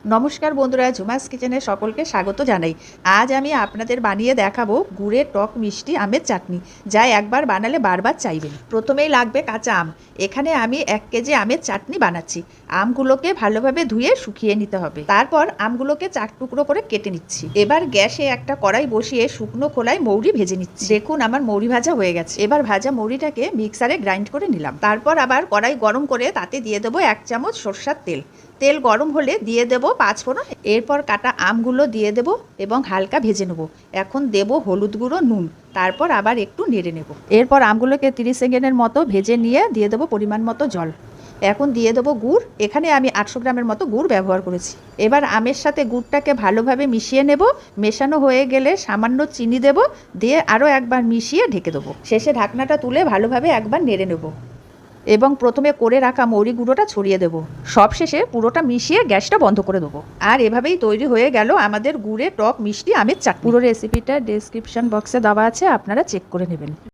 নমস্কার বন্ধুরা, ঝুমাস কিচেনে সকলকে স্বাগত জানাই। আজ আমি আপনাদের বানিয়ে দেখাবো গুড়ের টক মিষ্টি আমের চাটনি, যা একবার বানালে বারবার চাইবেন। প্রথমেই লাগবে কাঁচা আম। এখানে আমি 1 কেজি আমের চাটনি বানাচ্ছি। আমগুলোকে ভালোভাবে ধুয়ে শুকিয়ে নিতে হবে। তারপর আমগুলোকে 4 টুকরো করে কেটে নিচ্ছি। এবার গ্যাসে একটা কড়াই বসিয়ে শুকনো খোলায় মৌরি ভেজে নিচ্ছি। দেখুন আমার মৌরি ভাজা হয়ে গেছে। এবার ভাজা মৌরিটাকে মিক্সারে গ্রাইন্ড করে নিলাম। তারপর আবার কড়াই গরম করে তাতে দিয়ে দেবো 1 চামচ সরষের তেল। তেল গরম হলে দিয়ে দেবো 5 ফোড়ন। এরপর কাটা আমগুলো দিয়ে দেব এবং হালকা ভেজে নেব। এখন দেব হলুদ গুঁড়ো, নুন, তারপর আবার একটু নেড়ে নেব। এরপর আমগুলোকে 30 সেকেন্ডের মতো ভেজে নিয়ে দিয়ে দেবো পরিমাণ মতো জল। এখন দিয়ে দেবো গুড়। এখানে আমি 800 গ্রামের মতো গুড় ব্যবহার করেছি। এবার আমের সাথে গুড়টাকে ভালোভাবে মিশিয়ে নেব। মেশানো হয়ে গেলে সামান্য চিনি দেব, দিয়ে আরও একবার মিশিয়ে ঢেকে দেবো। শেষে ঢাকনাটা তুলে ভালোভাবে একবার নেড়ে নেব এবং প্রথমে করে রাখা মৌরি গুঁড়োটা ছড়িয়ে দেবো। সবশেষে পুরোটা মিশিয়ে গ্যাসটা বন্ধ করে দেবো। আর এভাবেই তৈরি হয়ে গেল আমাদের গুড়ের টক মিষ্টি আমের চাটনি। পুরো রেসিপিটা ডেসক্রিপশন বক্সে দেওয়া আছে, আপনারা চেক করে নেবেন।